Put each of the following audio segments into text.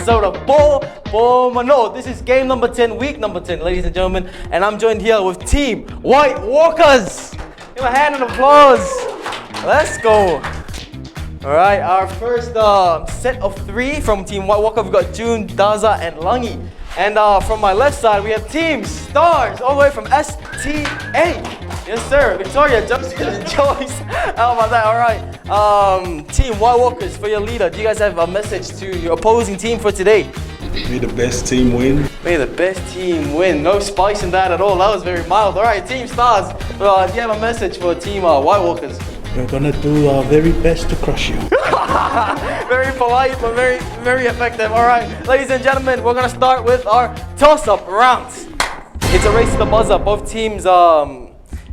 episode of Po Po Mano'o. This is game number 10, week number 10, ladies and gentlemen. And I'm joined here with Team White Walkers. Give a hand and applause. Let's go. Alright, our first set of 3 from Team White Walker. We've got June, Daza, and Langi. And from my left side, we have Team Stars, all the way from STA. Yes, sir. Victoria, Joseph, and Joyce. How about that? All right. Team White Walkers, for your leader, do you guys have a message to your opposing team for today? May the best team win. May the best team win. No spice in that at all. That was very mild. All right, Team Stars, do you have a message for Team White Walkers? We're gonna do our very best to crush you. Very polite, but very effective. All right, ladies and gentlemen, we're gonna start with our toss-up rounds. It's a race to the buzzer. Both teams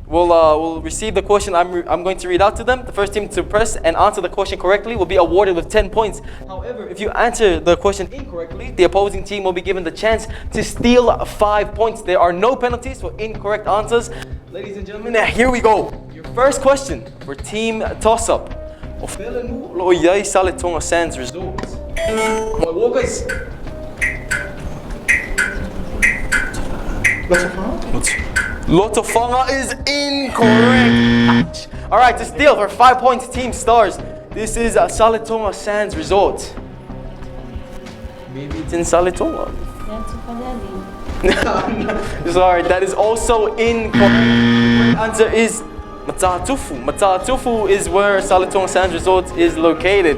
will receive the question I'm going to read out to them. The first team to press and answer the question correctly will be awarded with 10 points. However, if you answer the question incorrectly, the opposing team will be given the chance to steal 5 points. There are no penalties for incorrect answers. Ladies and gentlemen, here we go. Your first question for Team Toss-Up. Ofela no lo'oyai Saletonga Sands Resort. White Walkers. Lotofanga is incorrect. All right, to steal for 5 points, Team Stars. This is Saletonga Sands Resort. Maybe it's in Saletonga. Sorry, that is also incorrect. The correct answer is Matatufu. Matatufu is where Saletonga Sands Resort is located.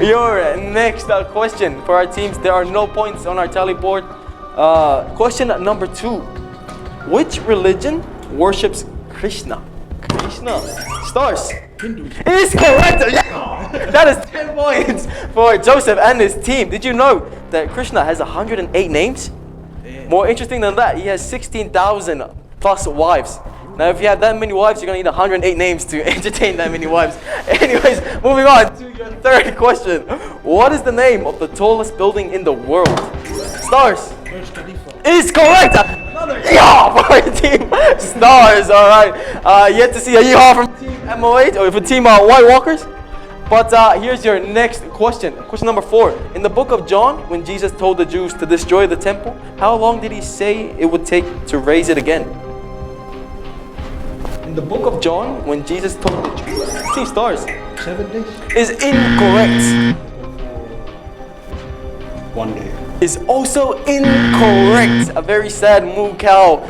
Your next question for our teams. There are no points on our tally board. Question number 2. Which religion worships Krishna? Krishna. Stars. Hindu. Is correct. That is 10 points for Joseph and his team. Did you know that Krishna has 108 names? More interesting than that, he has 16,000 plus wives. Now, if you have that many wives, you're going to need 108 names to entertain that many wives. Anyways, moving on to your third question. What is the name of the tallest building in the world? Stars. Is correct. Another yeehaw for Team Stars. All right. Yet to see a yeehaw from Team MOH or for Team White Walkers. But here's your next question. Question number 4. In the book of John, when Jesus told the Jews to destroy the temple, how long did he say it would take to raise it again? In the book of John, when Jesus told the Jews, Team Stars. 7 days. Is incorrect. 1 day. Is also incorrect. A very sad moo cow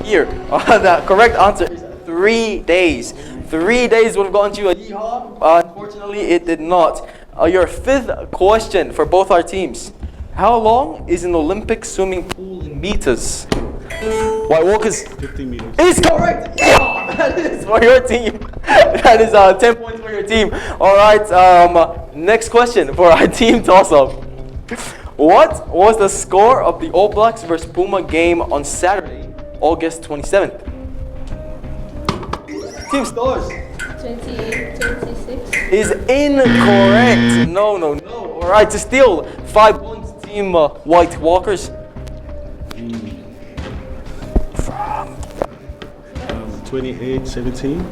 here. The correct answer is 3 days. 3 days would have gotten you a yeehaw. Unfortunately, it did not. Your fifth question for both our teams. How long is an Olympic swimming pool in meters? White Walkers. 15 meters. Is correct. Yeah, that is for your team. That is 10 points for your team. All right. Next question for our team toss-up. What was the score of the All Blacks vs Puma game on Saturday, August 27th? Team Stars. 28-26. Is incorrect. No. All right, to steal 5 points, Team White Walkers. 28-17.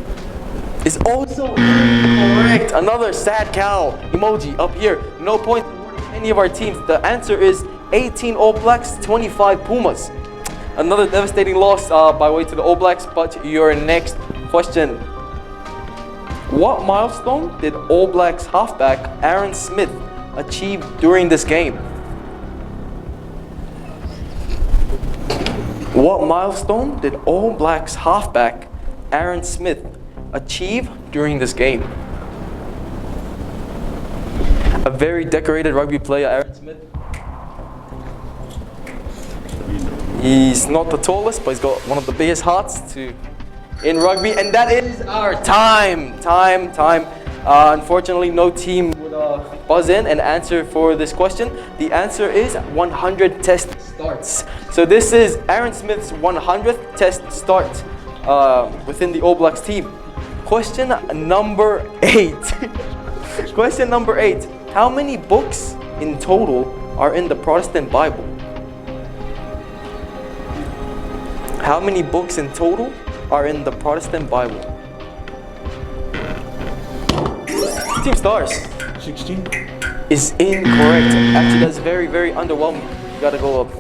Is also incorrect. Another sad cow emoji up here. No point for any of our teams. The answer is 18 All Blacks, 25 Pumas. Another devastating loss by way to the All Blacks. But your next question. What milestone did All Blacks halfback Aaron Smith achieve during this game? What milestone did All Blacks halfback Aaron Smith achieve during this game? A very decorated rugby player, Aaron Smith. He's not the tallest, but he's got one of the biggest hearts in rugby, and that is our time. Unfortunately, no team would buzz in and answer for this question. The answer is 100 test starts. So this is Aaron Smith's 100th test start within the All Blacks team. Question number 8. Question number 8. How many books in total are in the Protestant Bible? How many books in total are in the Protestant Bible? Team Stars. 16. is incorrect. Actually, that's very, very underwhelming. You gotta go up.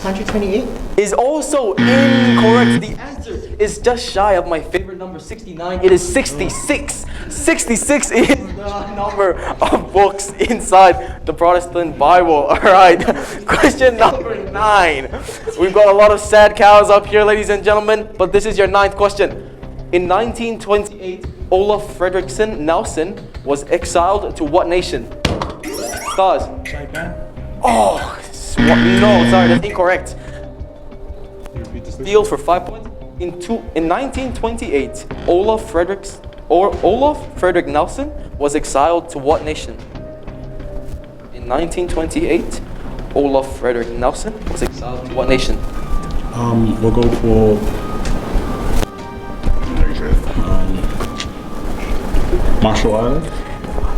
128? Is also incorrect. The answer is just shy of my favorite number, 69. It is 66. 66 is the number of books inside the Protestant Bible. All right. Question number 9. We've got a lot of sad cows up here, ladies and gentlemen, but this is your 9th question. In 1928, Olaf Fredriksson Nelson was exiled to what nation? Stars. Japan? Oh, no, sorry, that's incorrect. Steal for 5 points. In 1928, Olaf Fredrik Nelson was exiled to what nation? In 1928, Olaf Fredrik Nelson was exiled to what nation? We'll go for Marshall Islands.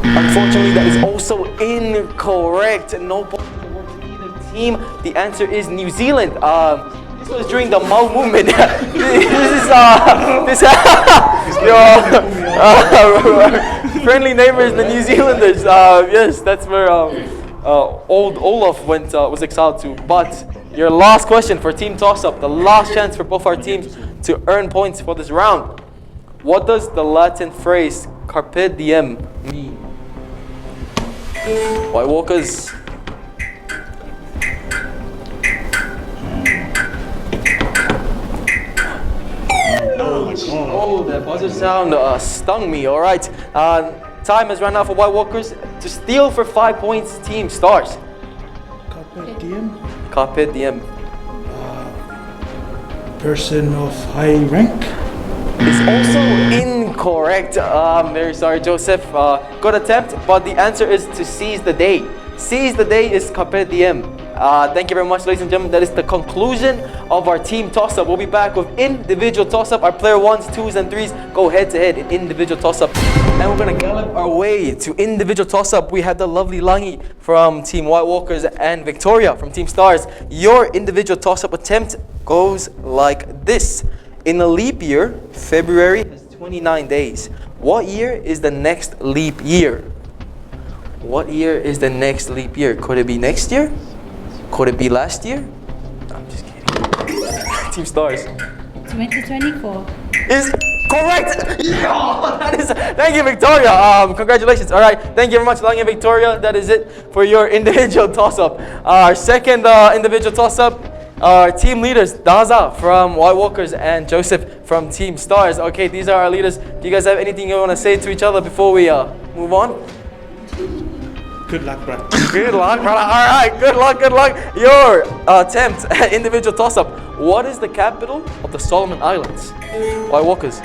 Unfortunately, that is also incorrect. No points awarded to either team. The answer is New Zealand. This was during the Mao movement. Friendly neighbors, the New Zealanders. Yes, that's where old Olaf was exiled to. But your last question for Team Toss-Up, the last chance for both our teams to earn points for this round. What does the Latin phrase "carpe diem" mean? White Walkers. Oh, that buzzer sound stung me. All right. Time has run out for White Walkers. To steal for 5 points, Team Stars. Carpe diem? Carpe diem. Person of high rank? Is also incorrect. Very sorry, Joseph. Good attempt, but the answer is to seize the day. Seize the day is carpe diem. Thank you very much, ladies and gentlemen. That is the conclusion of our team toss-up. We'll be back with individual toss-up. Our player 1s, 2s, and 3s go head-to-head in individual toss-up. And we're going to gallop our way to individual toss-up. We have the lovely Langi from Team White Walkers and Victoria from Team Stars. Your individual toss-up attempt goes like this. In a leap year, February has 29 days. What year is the next leap year? What year is the next leap year? Could it be next year? Could it be last year? I'm just kidding. Team Stars. 2024. Is correct. Yeah, that is. Thank you, Victoria. Congratulations. All right. Thank you very much, Lang and Victoria. That is it for your individual toss-up. Our second individual toss-up. Our team leaders, Daza from White Walkers and Joseph from Team Stars. Okay, these are our leaders. Do you guys have anything you want to say to each other before we move on? Good luck, brother. Good luck, brother. All right, good luck, good luck. Your attempt at individual toss-up. What is the capital of the Solomon Islands? White Walkers.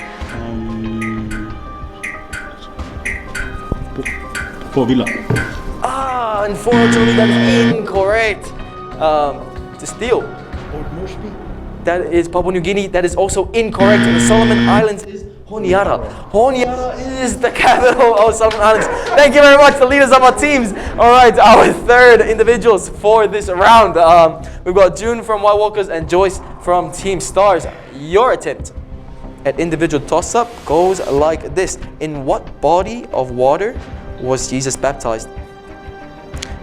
Port Vila. Unfortunately, that is incorrect. To steal. Port Moresby. That is Papua New Guinea. That is also incorrect. The Solomon Islands is Honiara. Honiara is the capital of Solomon Islands. Thank you very much, the leaders of our teams. All right, our third individuals for this round. We've got June from White Walkers and Joyce from Team Stars. Your attempt at individual toss-up goes like this. In what body of water was Jesus baptized?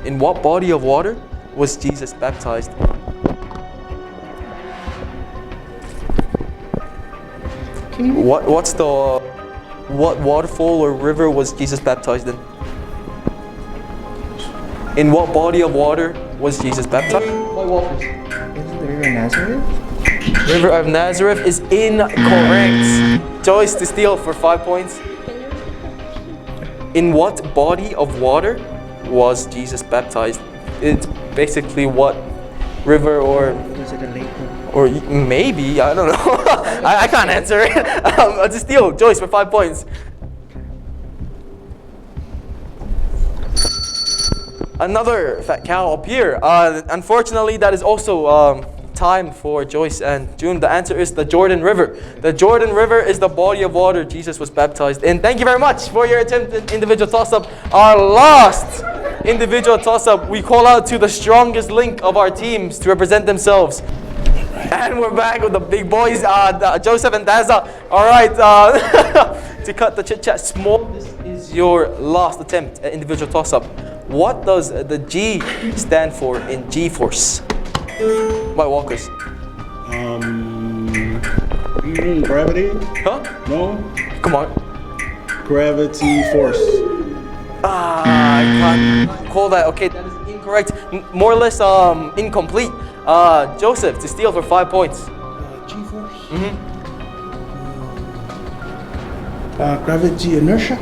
In what body of water was Jesus baptized? What waterfall or river was Jesus baptized in? In what body of water was Jesus baptized? White Walkers. Isn't the river Nazareth? River of Nazareth is incorrect. Joyce to steal for 5 points. In what body of water was Jesus baptized? It's basically what river or... Was it a lake? Or maybe, I don't know. I can't answer it. To steal, Joyce for 5 points. Another fat cow up here. Unfortunately, that is also time for Joyce and June. The answer is the Jordan River. The Jordan River is the body of water Jesus was baptized in. Thank you very much for your attempt at individual toss-up. Our last individual toss-up, we call out to the strongest link of our teams to represent themselves. And we're back with the big boys, Joseph and Daza. All right, to cut the chit-chat small, this is your last attempt at individual toss-up. What does the G stand for in G-force? White Walkers. Gravity? Huh? No. Come on. Gravity force. I can't call that. Okay, that is incorrect. More or less incomplete. Joseph, to steal for 5 points. G-force? Gravity inertia?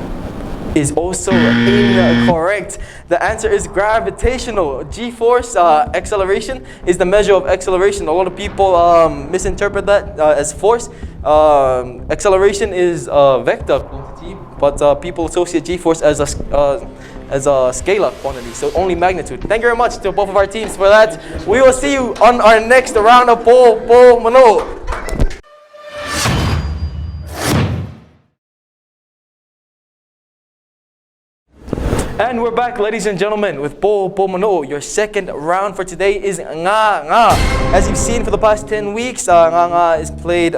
Is also incorrect. The answer is gravitational. G-force acceleration is the measure of acceleration. A lot of people misinterpret that as force. Acceleration is vector quantity, but people associate G-force as a scalar quantity, so only magnitude. Thank you very much to both of our teams for that. We will see you on our next round of Po Po Mano'o. And we're back, ladies and gentlemen, with Po Po Mano'o. Your second round for today is Nga Nga. As you've seen for the past 10 weeks, Nga Nga is played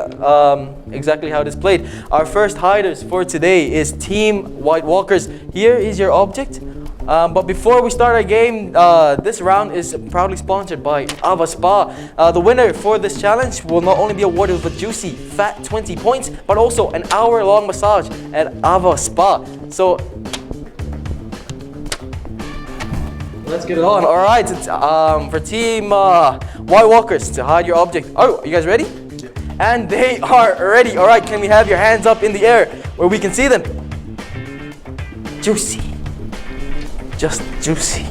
exactly how it is played. Our first hiders for today is Team White Walkers. Here is your object. But before we start our game, this round is proudly sponsored by Ava Spa. The winner for this challenge will not only be awarded with a juicy, fat 20 points, but also an hour-long massage at Ava Spa. So let's get it on. All right, it's, for Team White Walkers to hide your object. Oh, are you guys ready? Yeah. And they are ready. All right, can we have your hands up in the air where we can see them? Juicy. Just juicy.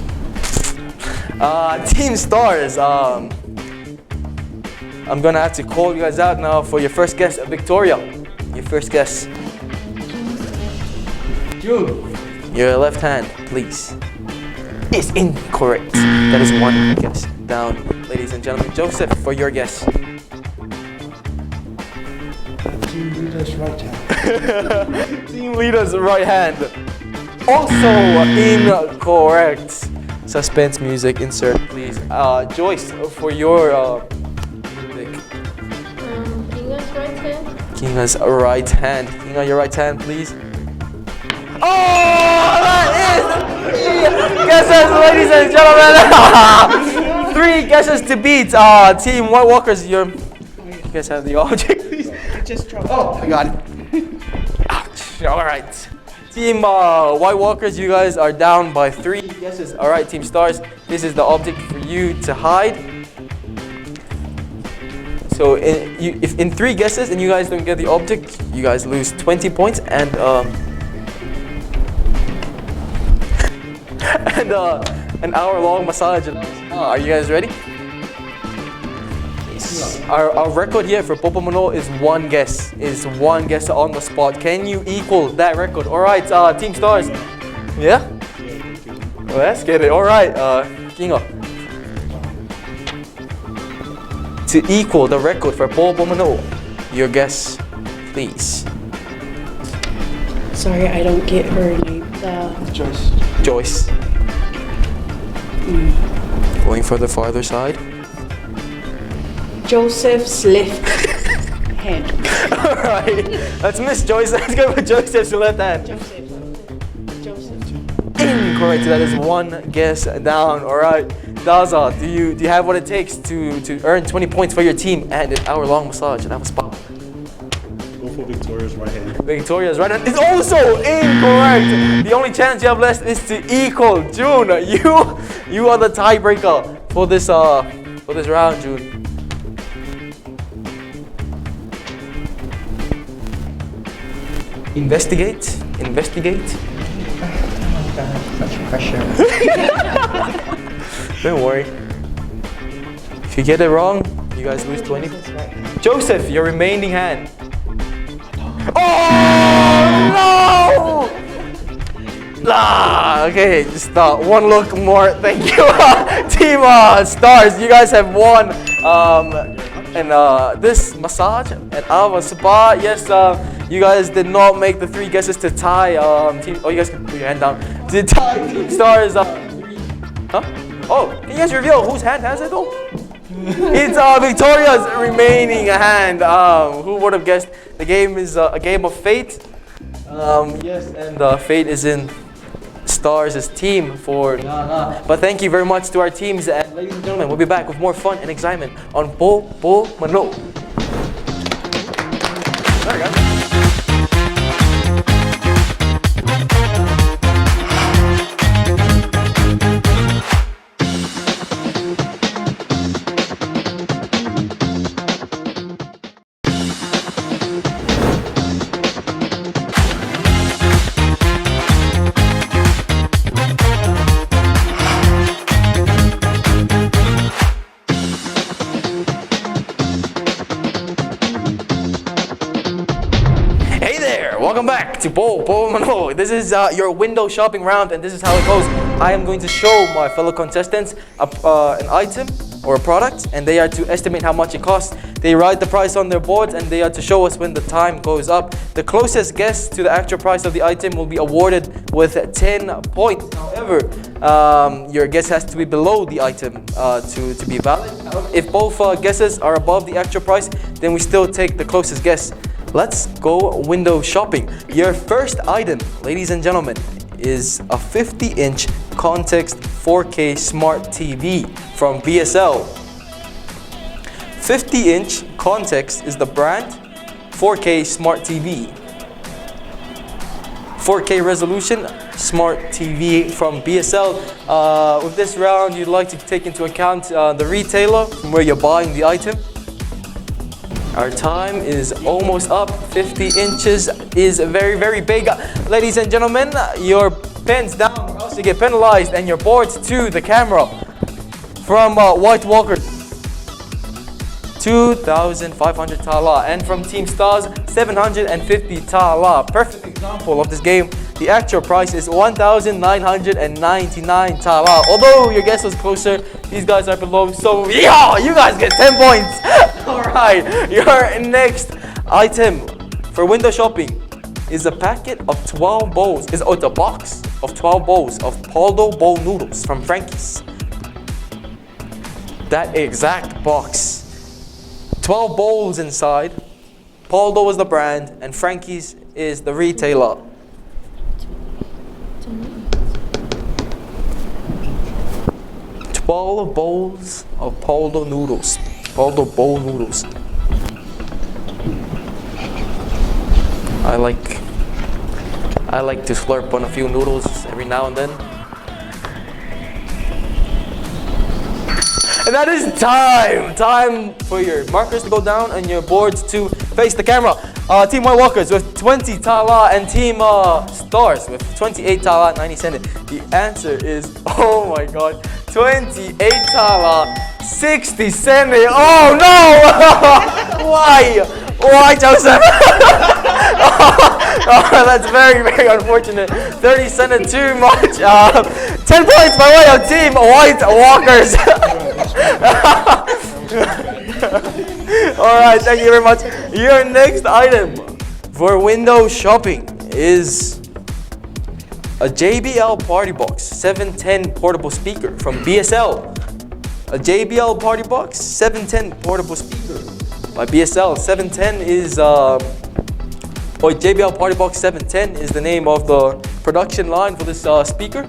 Team Stars. I'm gonna have to call you guys out now for your first guess. Victoria, your first guess. June. Your left hand, please. Is incorrect. That is one guess down, ladies and gentlemen. Joseph, for your guess. Team leader's right hand. Team leader's right hand. Also incorrect. Suspense music insert, please. Joyce, for your pick. Kinga's right hand. Kinga's right hand. Kinga, your right hand, please. Oh, that is 3 guesses, ladies and gentlemen. 3 guesses to beat. Team White Walkers, you guys have the object, please. I just dropped. Oh, I got it. Ouch. All right. Team White Walkers, you guys are down by 3 guesses. All right, Team Stars, this is the object for you to hide. So if in 3 guesses and you guys don't get the object, you guys lose 20 points and an hour-long massage. Are you guys ready? Our record here for Po Po Mano'o is 1 guess. Is 1 guess on the spot. Can you equal that record? All right, Team Stars. Yeah? Well, let's get it. All right, Kingo. To equal the record for Po Po Mano'o, your guess, please. Sorry, I don't get her name. Joyce. Joyce. Going for the farther side. Joseph's left hand. Alright, let's miss Joyce. Let's go for Joseph's left hand. Joseph. Incorrect. That is 1 guess down. Alright. Daza, do you have what it takes to earn 20 points for your team and an hour-long massage and have a spa? Go for Victoria's right hand. Victoria's right hand is also incorrect. The only chance you have left is to equal. June, you are the tiebreaker for this round, June. Investigate. Oh God, such pressure. Don't worry. If you get it wrong, you guys lose 20. Joseph, your remaining hand. Oh no! Okay, just one look more. Thank you, Team Stars. You guys have won. And this massage at Ava Spa. Yes, you guys did not make the 3 guesses to tie. Team. Oh, you guys can put your hand down. To tie Team Stars. Huh? Oh, can you guys reveal whose hand has it though? It's Victoria's remaining hand. Who would have guessed? The game is a game of fate. Yes, and fate is in Stars' team for nah. But thank you very much to our teams, and ladies and gentlemen, we'll be back with more fun and excitement on Po Po Mano'o. There we go. Welcome back to Po Po Mano'o. This is your window shopping round, and this is how it goes. I am going to show my fellow contestants an item or a product, and they are to estimate how much it costs. They write the price on their boards, and they are to show us when the time goes up. The closest guess to the actual price of the item will be awarded with 10 points. However, your guess has to be below the item to be valid. If both guesses are above the actual price, then we still take the closest guess. Let's go window shopping. Your first item, ladies and gentlemen, is a 50-inch context 4K smart TV from BSL. 50-inch context is the brand, 4K smart TV. 4K resolution smart TV from BSL. With this round, you'd like to take into account the retailer from where you're buying the item. Our time is almost up. 50 inches is very, very big. Ladies and gentlemen, your pens down or else you get penalized, and your boards to the camera. From White Walker, 2,500 tala, and from Team Stars, 750 tala. Perfect example of this game. The actual price is 1,999 tala. Although your guess was closer, these guys are below, so yeah, you guys get 10 points. Alright, your next item for window shopping is a packet of 12 bowls. It's a box of 12 bowls of Poldo bowl noodles from Frankie's. That exact box. 12 bowls inside. Poldo is the brand, and Frankie's is the retailer. All bowls of Poldo noodles. Poldo bowl noodles. I like to slurp on a few noodles every now and then. And that is time! Time for your markers to go down and your boards to face the camera. Team White Walkers with 20 tala and Team Stars with 28 tala 90 cent. The answer is, oh my god, 28 tala 60 cent. Oh no! Why? Why, Joseph? Oh, that's very, very unfortunate. 30 cent too much. 10 points by way of Team White Walkers. Alright, thank you very much. Your next item for window shopping is a JBL Party Box 710 portable speaker from BSL. A JBL Party Box 710 portable speaker by BSL. 710 is JBL Party Box 710 is the name of the production line for this speaker.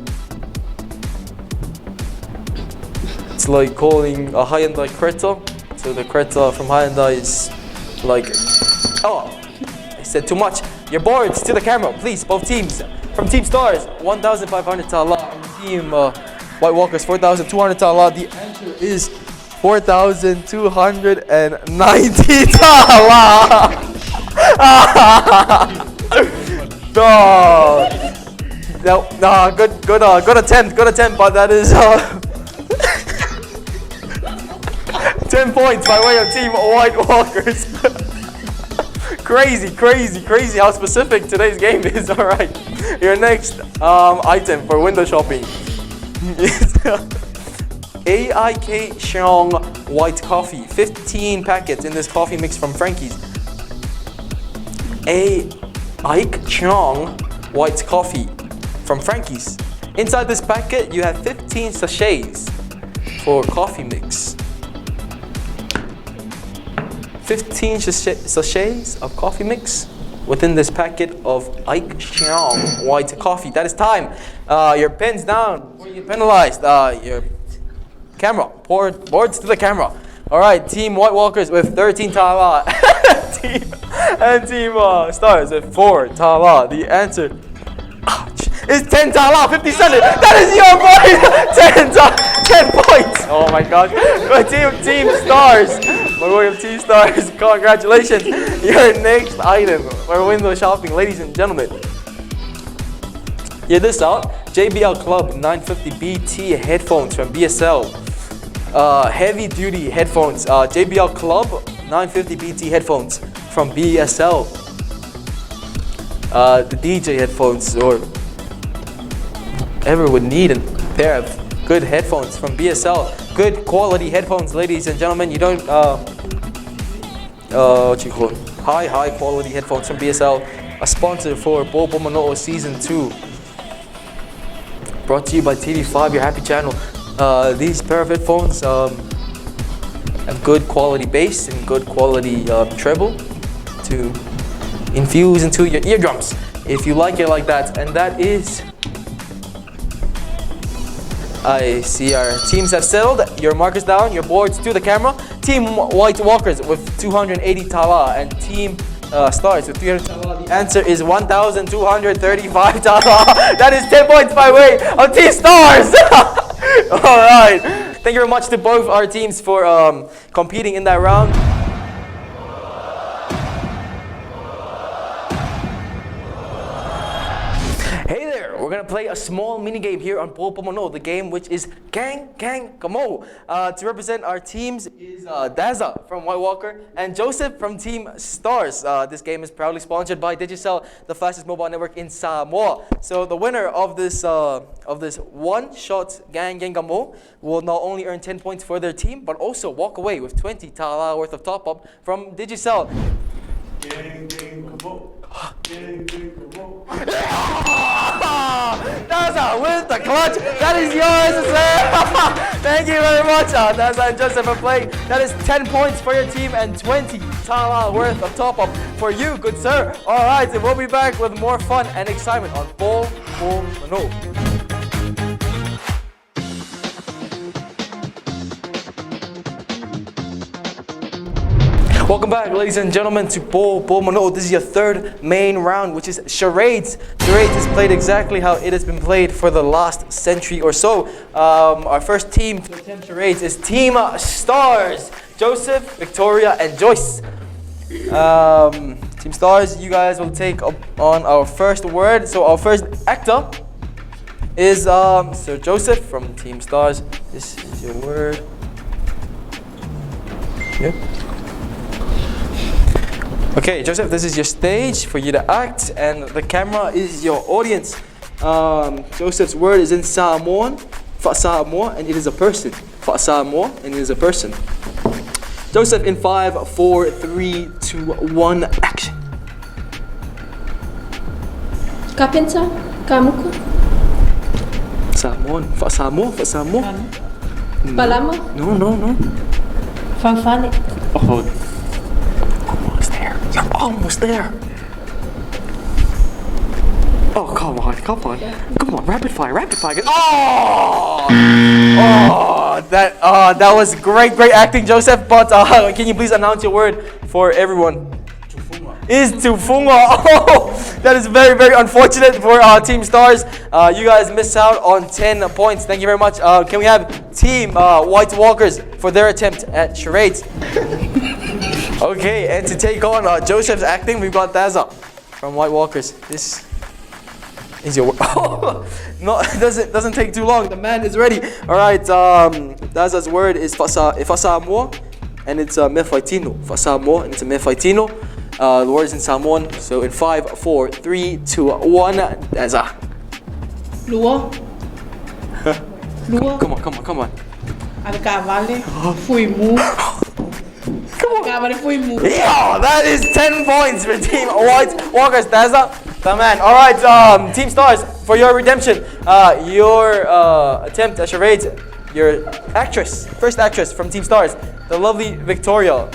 It's like calling a Hyundai Creta. So the Creta from Hyundai is like, oh, I said too much. Your boards to the camera, please, both teams. From Team Stars, 1,500 tala. And Team White Walkers, 4,200 tala. The answer is 4,290 tala. No, good attempt, but that is 10 points by way of Team White Walkers. Crazy how specific today's game is. Alright, your next item for window shopping is AIK Xiong white coffee. 15 packets in this coffee mix from Frankie's. AIK Xiong white coffee from Frankie's. Inside this packet, you have 15 sachets for coffee mix. 15 sachets of coffee mix within this packet of Ike Xiao white coffee. That is time. Your pen's down. Before you get penalized. Your camera. Boards to the camera. All right, Team White Walkers with 13 tala. Team Stars with 4 tala. The answer is 10 tala, 50 cents. That is your point. 10 points. Oh my gosh. Team Stars. My way of Team Stars. Congratulations. Your next item for window shopping, ladies and gentlemen. Hear this out. JBL Club 950BT headphones from BSL. Heavy duty headphones. JBL Club 950BT headphones from BSL. The DJ headphones, or whoever would need a pair of good headphones from BSL. Good quality headphones, ladies and gentlemen. You don't what you call it? High quality headphones from BSL. A sponsor for Po Po Mano'o Season 2. Brought to you by TV5, your happy channel. These pair of headphones have good quality bass and good quality treble to infuse into your eardrums if you like it like that. And that is, I see our teams have settled. Your markers down, your boards to the camera. Team White Walkers with 280 tala and Team Stars with 300 tala. The answer is 1,235 tala. That is 10 points by way of Team Stars. All right. Thank you very much to both our teams for competing in that round. Hey there, we're gonna play a small mini game here on Po Po Mano'o, the game which is Gang Kamo. To represent our teams is Daza from White Walker and Joseph from Team Stars. This game is proudly sponsored by Digicel, the fastest mobile network in Samoa. So the winner of this one-shot Gang Kamo will not only earn 10 points for their team, but also walk away with 20 tala worth of top-up from Digicel. Daza with the clutch. That is yours, sir. Thank you very much, Daza and Joseph, for playing. That is 10 points for your team and 20 tala worth of top up for you, good sir. All right, and we'll be back with more fun and excitement on Po Po Mano'o. Welcome back, ladies and gentlemen, to Po Po Mano'o. This is your third main round, which is charades. Charades is played exactly how it has been played for the last century or so. Our first team to attempt charades is Team Stars. Joseph, Victoria, and Joyce. Team Stars, you guys will take up on our first word. So our first actor is Sir Joseph from Team Stars. This is your word. Yep. Okay, Joseph, this is your stage for you to act, and the camera is your audience. Joseph's word is in Samoan, Fa Samoa, and it is a person. Fa Samoa, and it is a person. Joseph, in 5, 4, 3, 2, 1, action. Kapinsa, kamuko, Samoan, Fa Samoa, Fa Samoa. palama, No. fanfale, Oh, almost there. You're almost there. Oh, come on, rapid fire. That was great acting, Joseph. But can you please announce your word for everyone? Is Tufunga. Oh, that is very unfortunate for Team Stars. You guys miss out on 10 points. Thank you very much. Can we have Team White Walkers for their attempt at charades? Okay, and to take on Joseph's acting, we've got Daza from White Walkers. This is your word. No, it doesn't take too long. The man is ready. All right, Daza's word is Fasamoa, and it's a Mefaitino. Fasamoa, and it's a Mefaitino. The word is in Samoan. So in 5, 4, 3, 2, 1, Daza. Lua. Lua. Come on. Alcavale. Fuimu. Alcavale fuimu. Yeah, that is 10 points for Team White Walkers. Daza, the man. All right, Team Stars, for your redemption, your attempt at charades, your first actress from Team Stars, the lovely Victoria.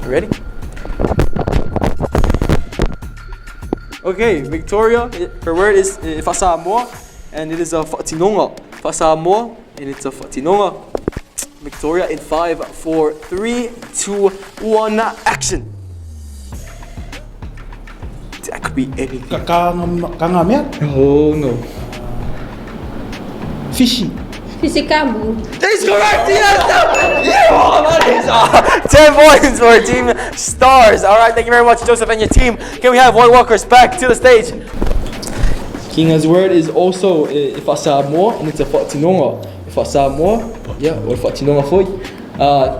Ready? Okay, Victoria, her word is Fasamoa, and it is a Fatinonga. Fasamoa, and it's a Fatinonga. Victoria in 5, 4, 3, 2, 1, action. That could be anything. Kangamiat? Oh no. Fishy. Fisikabu. That is correct! Yes! Yeah! Oh, that is 10 points for Team Stars. Alright, thank you very much, Joseph and your team. Can we have White Walkers back to the stage? Kinga's word is also Ifasamoa, and it's a Fatinonga. Ifasamoa, yeah, or Fatinonga foi.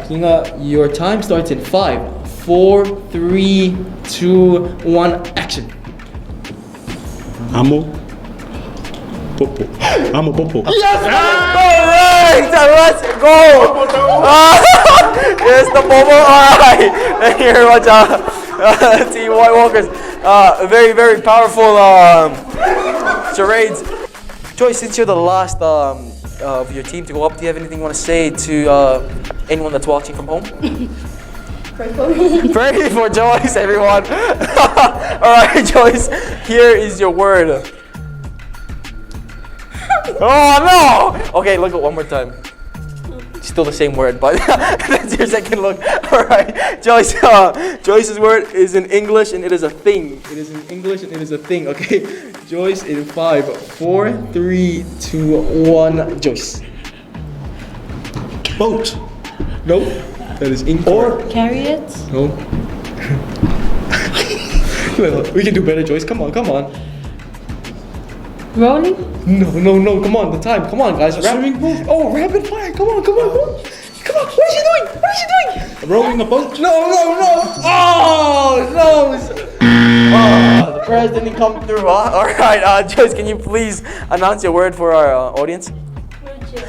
Kinga, your time starts in 5, 4, 3, 2, 1, action. Amo. Popo. Amo Popo. Yes, correct! Let's go! Yes, the Popo. Alright, thank you very much, Team White Walkers. Very, very powerful charades. Joyce, since you're the last of your team to go up, do you have anything you want to say to anyone that's watching from home? Pray for me. Pray for Joyce, everyone. Alright, Joyce, here is your word. Oh no! Okay, look at one more time. Still the same word, but that's your second look. Alright, Joyce, Joyce's word is in English and it is a thing. It is in English and it is a thing, okay? Joyce in 5, 4, 3, 2, 1, Joyce. Boat. Nope. That is incorrect. Carrots. No. We can do better, Joyce. Come on, come on. Rolling. No, come on, the time. Come on, guys. Swimming pool? Oh, rapid fire. Come on. Come on, what is she doing? What is she doing? Rowing a boat? No. Oh, no. Oh, the prayers didn't come through, huh? Alright, Joyce, can you please announce your word for our audience?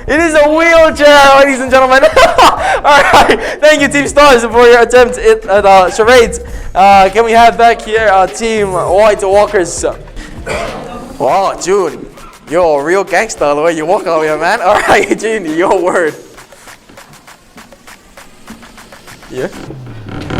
It is a wheelchair, ladies and gentlemen. Alright, thank you, Team Stars, for your attempt at charades. Can we have back here Team White Walkers? Wow, June, you're a real gangster the way you walk out here, man. Alright, June, your word. Yeah?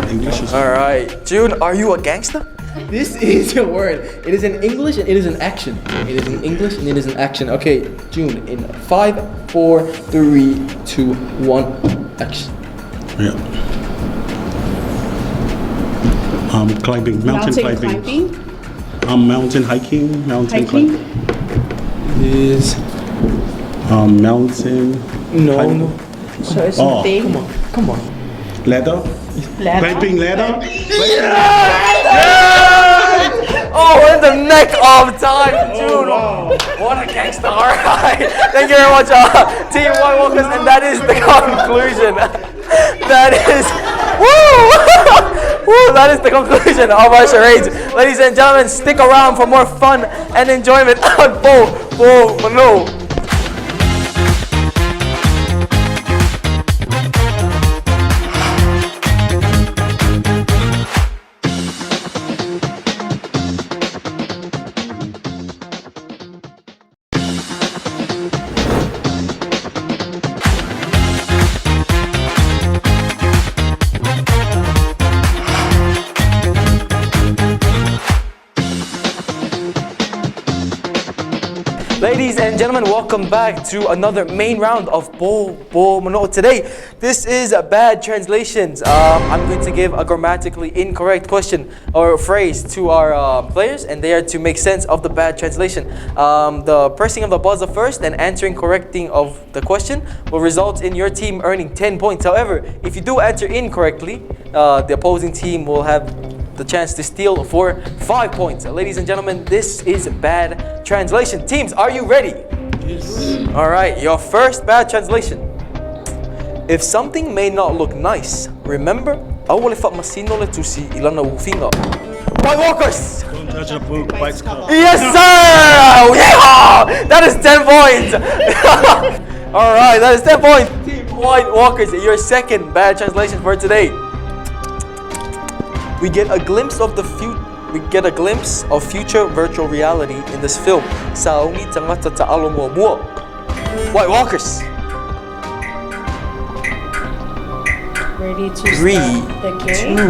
English is. Alright, June, are you a gangster? This is your word. It is in English and it is an action. It is in English and it is an action. Okay, June, in 5, 4, 3, 2, 1, action. Yeah. Climbing, mountain climbing. Mountain hiking, mountain Hiking. climbing. Is Mountain. no. So it's Oh, a thing. Come on. Ladder. Ladder. Climbing ladder. Oh, in the neck of time, June. What a gangster. Alright. Thank you very much, Team White Walkers, and that is the conclusion. That is woo! That is the conclusion of our charades. Ladies and gentlemen, stick around for more fun and enjoyment on Po Po Mano'o. Ladies and gentlemen, welcome back to another main round of Po Po Mano'o. Today, this is bad translations. I'm going to give a grammatically incorrect question or phrase to our players, and they are to make sense of the bad translation. The pressing of the buzzer first and answering correcting of the question will result in your team earning 10 points. However, if you do answer incorrectly, the opposing team will have the chance to steal for 5 points. Ladies and gentlemen, this is bad translation. Teams, are you ready? Yes. Alright, your first bad translation. If something may not look nice, remember, awal ifat masino le tusi ilana ufinga. White Walkers! Don't touch the book, bites cover. Yes, sir! Yeah! That is 10 points! Alright, that is 10 points. Team White Walkers, your second bad translation for today. We get a glimpse of future virtual reality in this film. Saungi tanga tataalo mo mua. White Walkers. Ready to 3, start the game? 2,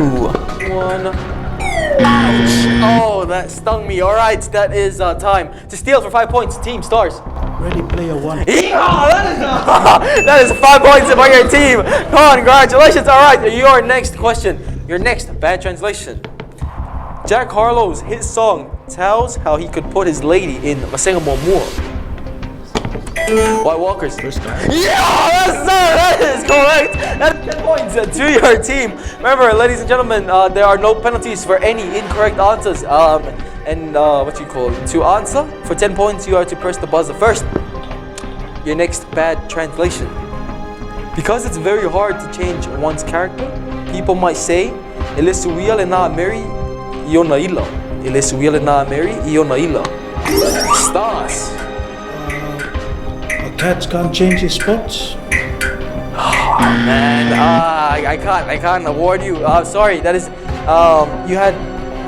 1. Ouch! Oh, that stung me. All right, that is time to steal for 5 points. Team Stars. Ready player one. Yeah, that is 5 points for your team. Congratulations. All right, your next question. Your next bad translation. Jack Harlow's hit song tells how he could put his lady in Masenga Mo'o. White Walkers. First guy. Yeah, that is correct. That's 10 points to your team. Remember, ladies and gentlemen, there are no penalties for any incorrect answers. To answer for 10 points, you are to press the buzzer first. Your next bad translation. Because it's very hard to change one's character, people might say, "Elisuia na Mary Ionaila." Elisuia na Mary Ionaila. Stars. A cat can't change his spots. Man, I can't award you. Sorry, that is, you had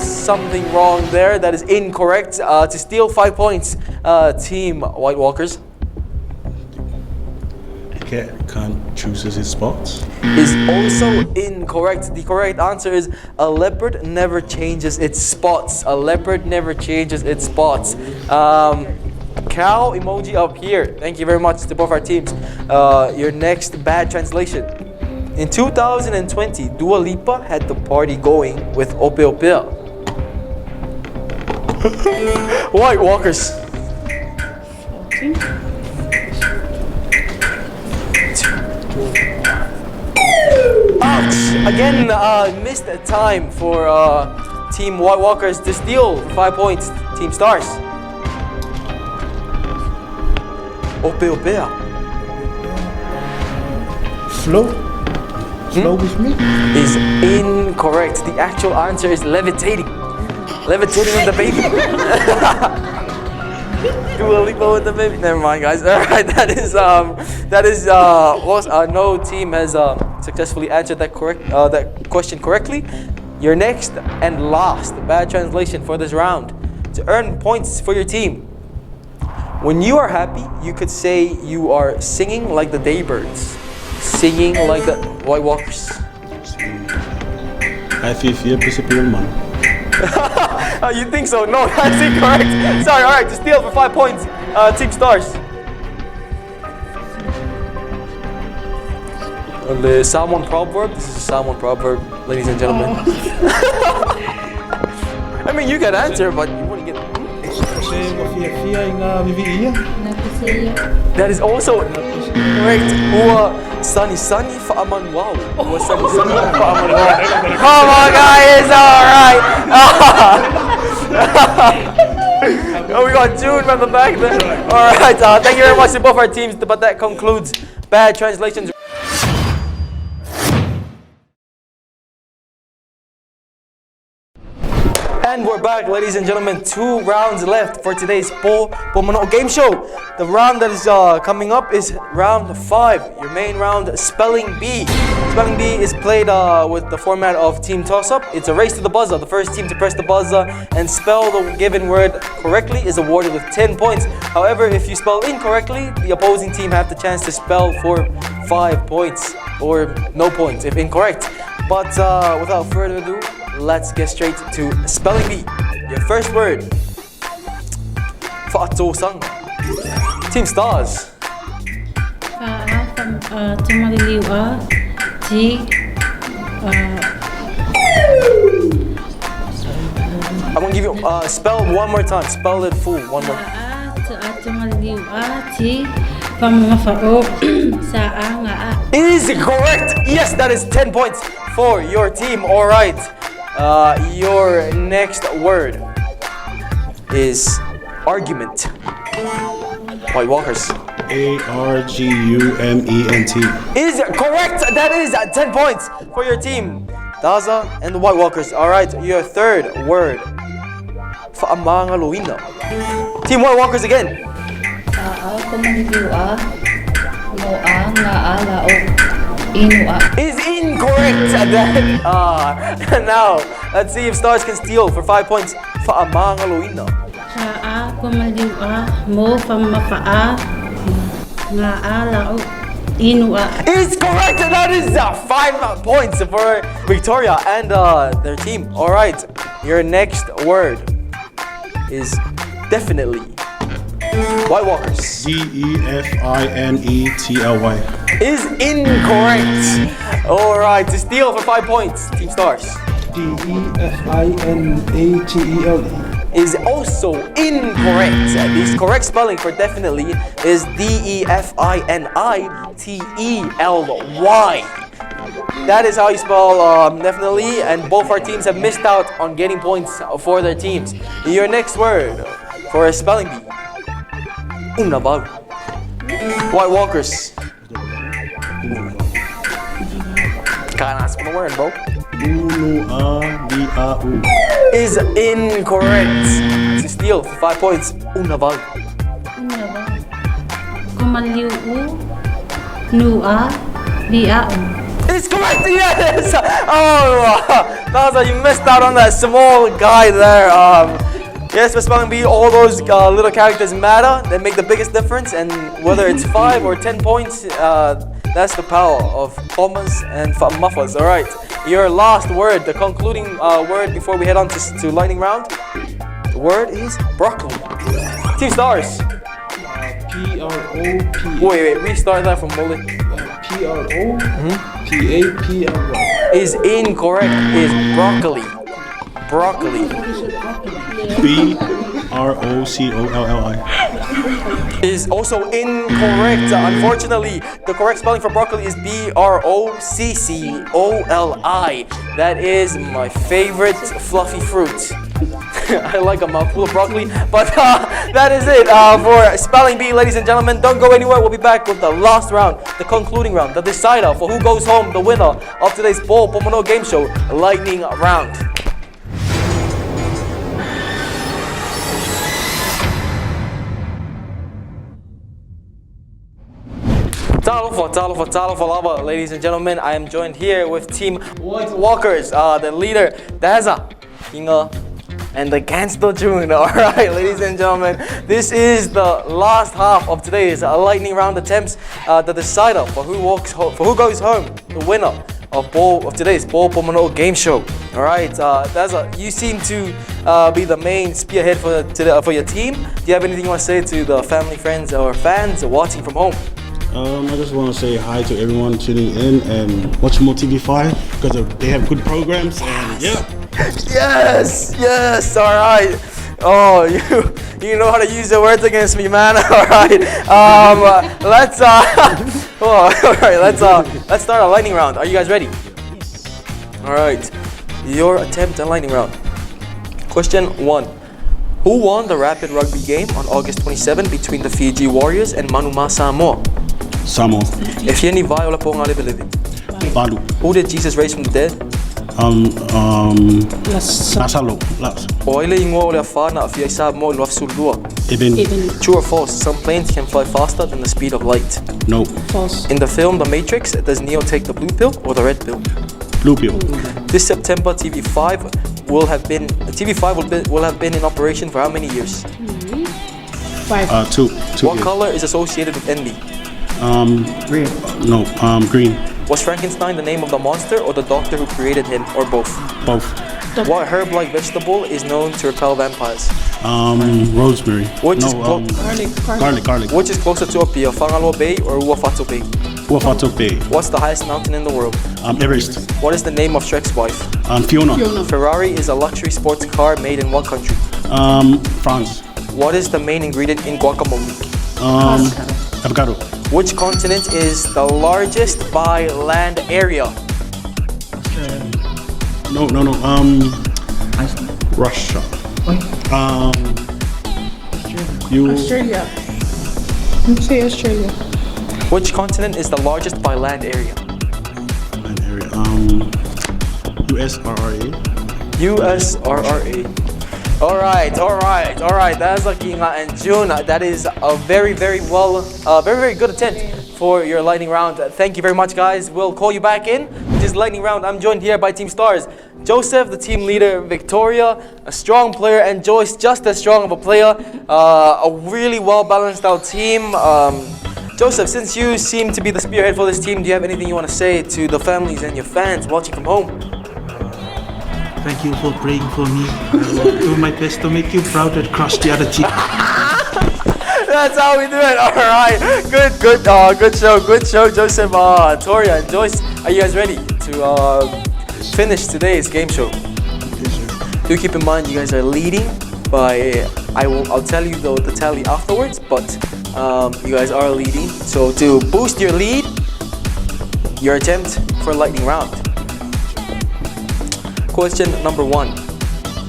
something wrong there. That is incorrect. To steal 5 points, Team White Walkers. Cat can't choose his spots. Is also incorrect. The correct answer is a leopard never changes its spots. A leopard never changes its spots. Cow emoji up here. Thank you very much to both our teams. Your next bad translation. In 2020, Dua Lipa had the party going with Ope Opea. White Walkers. Ouch! Again, missed time for Team White Walkers to steal 5 points. Team Stars. Ope Opea. Flow. Flow with me. Is incorrect. The actual answer is levitating. Levitating with the baby. Dua Lipa with the baby. Never mind, guys. All right, no team has successfully answered that question correctly. Your next and last bad translation for this round. To earn points for your team. When you are happy, you could say you are singing like the daybirds. Singing like the White Walkers. I feel principal man. You think so? No, that's incorrect. Sorry, alright, to steal for 5 points, Team Stars. The Salmon proverb. This is a Salmon proverb, ladies and gentlemen. I mean, you can answer, but you wouldn't get. That is also correct. Sunny fa'aman wow. Sunny fa'aman wow. Come on, guys. All right. Oh, we got June from the back there. All right. Thank you very much to both our teams. But that concludes bad translations. And we're back, ladies and gentlemen. 2 rounds left for today's Po Po Mano'o game show. The round that is coming up is round 5. Your main round, Spelling Bee. Spelling Bee is played with the format of team toss-up. It's a race to the buzzer. The first team to press the buzzer and spell the given word correctly is awarded with 10 points. However, if you spell incorrectly, the opposing team have the chance to spell for 5 points or no points if incorrect. But without further ado, let's get straight to Spelling Bee. Your first word. Fa'atosang. Team Stars. Tumaliliwa. I'm gonna give you spell one more time. Spell it full one more. Is correct. Yes, that is 10 points for your team. All right. Your next word is argument. White Walkers. Argument. Is correct. That is 10 points for your team. Daza and the White Walkers. All right. Your third word. Fa'amangaloina. Team White Walkers again. Is incorrect. Now, let's see if Stars can steal for 5 points. Fa'amangaloina. Inua. Is correct, and that is 5 points for Victoria and their team. All right, your next word is definitely White Walkers. DEFINETLY. Is incorrect. All right, to steal for 5 points, Team Stars. DEFINATELE. Is also incorrect. The correct spelling for definitely is DEFINITELY. That is how you spell definitely, and both our teams have missed out on getting points for their teams. Your next word for a spelling bee. Unabago. White Walkers. Can't ask for the word, bro. Unuadiau. Is incorrect. To steal for 5 points. Unabago. Kumaliu. Nua. Biau. It's correct, yes! Oh, Naza, you missed out on that small guy there. Yes, for spelling bee, all those little characters matter. They make the biggest difference, and whether it's 5 or 10 points, that's the power of commas and muffas. All right, your last word, the concluding word before we head on to lightning round. The word is broccoli. Team Stars. PROP. Wait, restart that from Molly. PROPAPLY. Is incorrect. Is broccoli. Broccoli. BROCOLLI. Is also incorrect. Unfortunately, the correct spelling for broccoli is BROCCOLI. That is my favorite fluffy fruit. I like a mouthful of broccoli, but that is it for spelling bee, ladies and gentlemen. Don't go anywhere. We'll be back with the last round, the concluding round, the decider for who goes home, the winner of today's Po Po Mano'o game show, lightning round. Talo for lava, ladies and gentlemen. I am joined here with Team White Walkers, the leader, Daza, Inga, and the Gangster June. All right, ladies and gentlemen, this is the last half of today's lightning round attempts, the decider for who goes home, the winner of today's Po Po Mano'o game show. All right, Daza, you seem to be the main spearhead for your team. Do you have anything you want to say to the family, friends, or fans watching from home? I just want to say hi to everyone tuning in and watch more TV5 because they have good programs and yeah. Yes, all right. Oh, you know how to use the words against me, man. All right. Let's start a lightning round. Are you guys ready? All right. Your attempt at lightning round. Question 1. Who won the rapid rugby game on August 27 between the Fiji Warriors and Manuma Samoa? Samoa. If you any viola po nga living. Balu. Who did Jesus raise from the dead? Nasalo. Oile ingo ole afana afia isa mo lwafsuldua. Ibn. True or false? Some planes can fly faster than the speed of light. No. False. In the film The Matrix, does Neo take the blue pill or the red pill? Blue pill. This September, TV5 will have been in operation for how many years? 5. 2. What color is associated with envy? Green. No. Green. Was Frankenstein the name of the monster or the doctor who created him, or both? Both. What herb-like vegetable is known to repel vampires? Rosemary. Garlic. Which is closer to Apia, Whangalo Bay or Uafato Bay? Uafato Bay. What's the highest mountain in the world? Everest. What is the name of Shrek's wife? Fiona. Ferrari is a luxury sports car made in what country? France. What is the main ingredient in guacamole? Avocado. Which continent is the largest by land area? No. Russia. Australia. You say Australia. Which continent is the largest by land area? Land area. USRRA. USRRA. All right. That's Kinga and June. That is a very good attempt for your lightning round. Thank you very much, guys. We'll call you back in. This lightning round, I'm joined here by Team Stars. Joseph, the team leader, Victoria, a strong player, and Joyce, just as strong of a player. A really well balanced out team. Joseph, since you seem to be the spearhead for this team, do you have anything you want to say to the families and your fans watching from home? Thank you for praying for me. I will do my best to make you proud and crush the other team. That's how we do it. All right. Good show, Joseph, Toria, and Joyce. Are you guys ready to finish today's game show? Yes, sir. Do keep in mind you guys are leading by. I'll tell you the tally afterwards, but you guys are leading. So to boost your lead, your attempt for lightning round. Question number 1.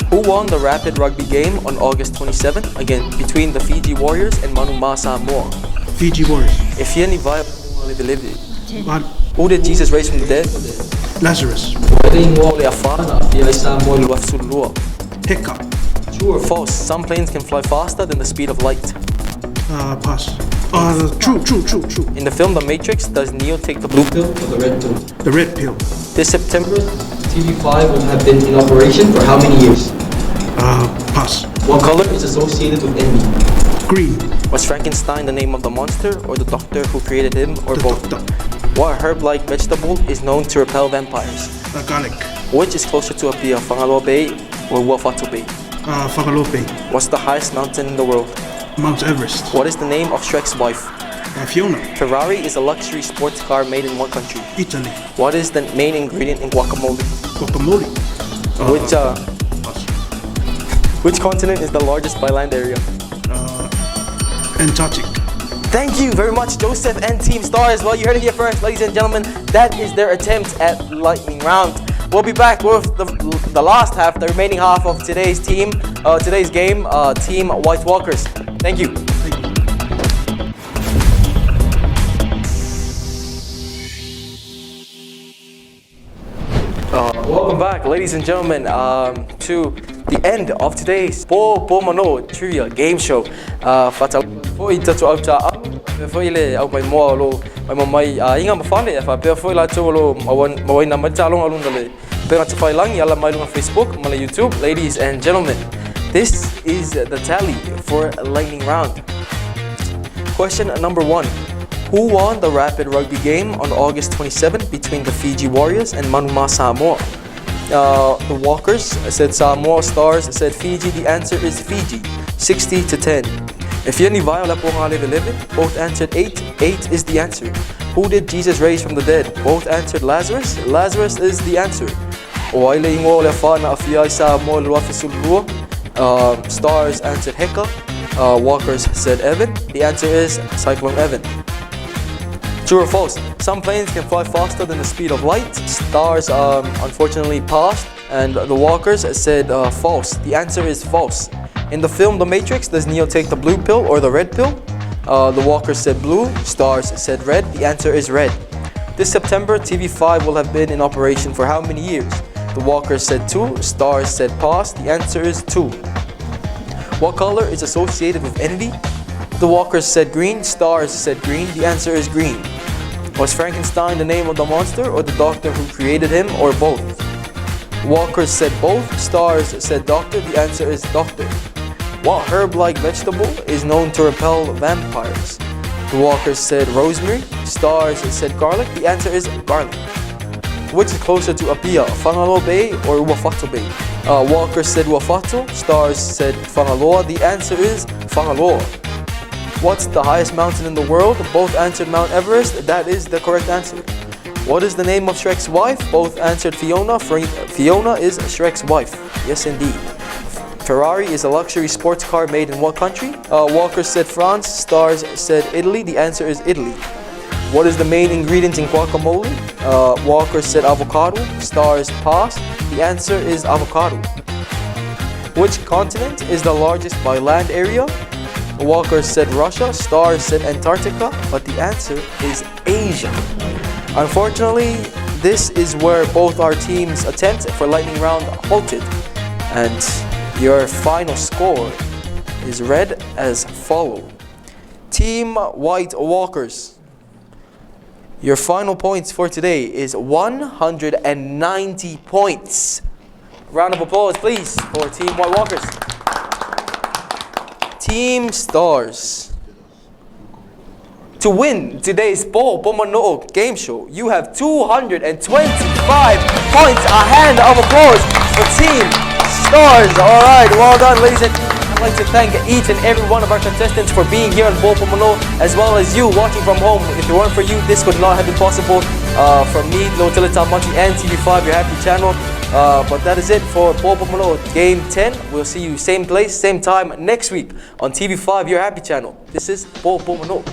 Who won the rapid rugby game on August 27th? Again, between the Fiji Warriors and Mano'o Samoa. Fiji Warriors. If you vibe, But who did Jesus raise from the dead? Lazarus. Hiccup. True or false? Some planes can fly faster than the speed of light. Pass. True. In the film The Matrix, does Neo take the blue pill or the red pill? The red pill. This September, TV5 will have been in operation for how many years? Pass. What color is associated with envy? Green. Was Frankenstein the name of the monster or the doctor who created him, or The both? doctor. What herb-like vegetable is known to repel vampires? Garlic. Which is closer to Apia, Whangaroa Bay or Wafatu Bay? Whakalope. What's the highest mountain in the world? Mount Everest. What is the name of Shrek's wife? Fiona. Ferrari is a luxury sports car made in what country? Italy. What is the main ingredient in guacamole? Guacamole. Which continent is the largest by land area? Antarctic. Thank you very much, Joseph and Team Stars. Well, you heard it here first, ladies and gentlemen. That is their attempt at lightning round. We'll be back with the last half, the remaining half of today's game, Team White Walkers. Thank you. Welcome back, ladies and gentlemen, to the end of today's Po Po Mano'o trivia game show. Foi tatu au ta foi le au mai mo lo mai inga mafale fa pe foi la tu lo mawai na machalong alun dale pe na fai lang yala mai on Facebook mala YouTube. Ladies and gentlemen, this is the tally for lightning round. Question number 1. Who won the rapid rugby game on August 27th between the Fiji Warriors and Mano'o Samoa? The Walkers said Samoa, Stars said Fiji. The answer is Fiji, 60-10. If you both answered 8. 8 is the answer. Who did Jesus raise from the dead? Both answered Lazarus. Lazarus is the answer. Stars answered Heka. Walkers said Evan. The answer is Cyclone Evan. True or false? Some planes can fly faster than the speed of light. Stars unfortunately passed, and the Walkers said false. The answer is false. In the film The Matrix, does Neo take the blue pill or the red pill? The Walkers said blue. Stars said red. The answer is red. This September, TV5 will have been in operation for how many years? The Walkers said 2. Stars said pass. The answer is 2. What color is associated with envy? The Walkers said green. Stars said green. The answer is green. Was Frankenstein the name of the monster or the doctor who created him, or both? Walkers said both. Stars said doctor. The answer is doctor. What herb-like vegetable is known to repel vampires? The Walkers said rosemary. Stars said garlic. The answer is garlic. Which is closer to Apia, Whangaroa Bay or Wafatu Bay? Walkers said Wafatu. Stars said Whangaroa. The answer is Whangaroa. What's the highest mountain in the world? Both answered Mount Everest. That is the correct answer. What is the name of Shrek's wife? Both answered Fiona. Fiona is Shrek's wife. Yes, indeed. Ferrari is a luxury sports car made in what country? Walker said France. Stars said Italy. The answer is Italy. What is the main ingredient in guacamole? Walker said avocado. Stars passed. The answer is avocado. Which continent is the largest by land area? Walker said Russia. Stars said Antarctica. But the answer is Asia. Unfortunately, this is where both our teams' attempt for lightning round halted. And your final score is read as follows. Team White Walkers, your final points for today is 190 points. Round of applause, please, for Team White Walkers. Team Stars, To win today's Po Po Mano'o game show, you have 225 points. A hand of applause for Team Stars. All right, well done, ladies and gentlemen. I'd like to thank each and every one of our contestants for being here on Po Po Mano'o, as well as you watching from home. If it weren't for you, this would not have been possible. From me, No Tilita Monkey, and TV5, your happy channel. But that is it for Po Po Mano'o Game 10. We'll see you same place, same time next week on TV5, your happy channel. This is Po Po Mano'o.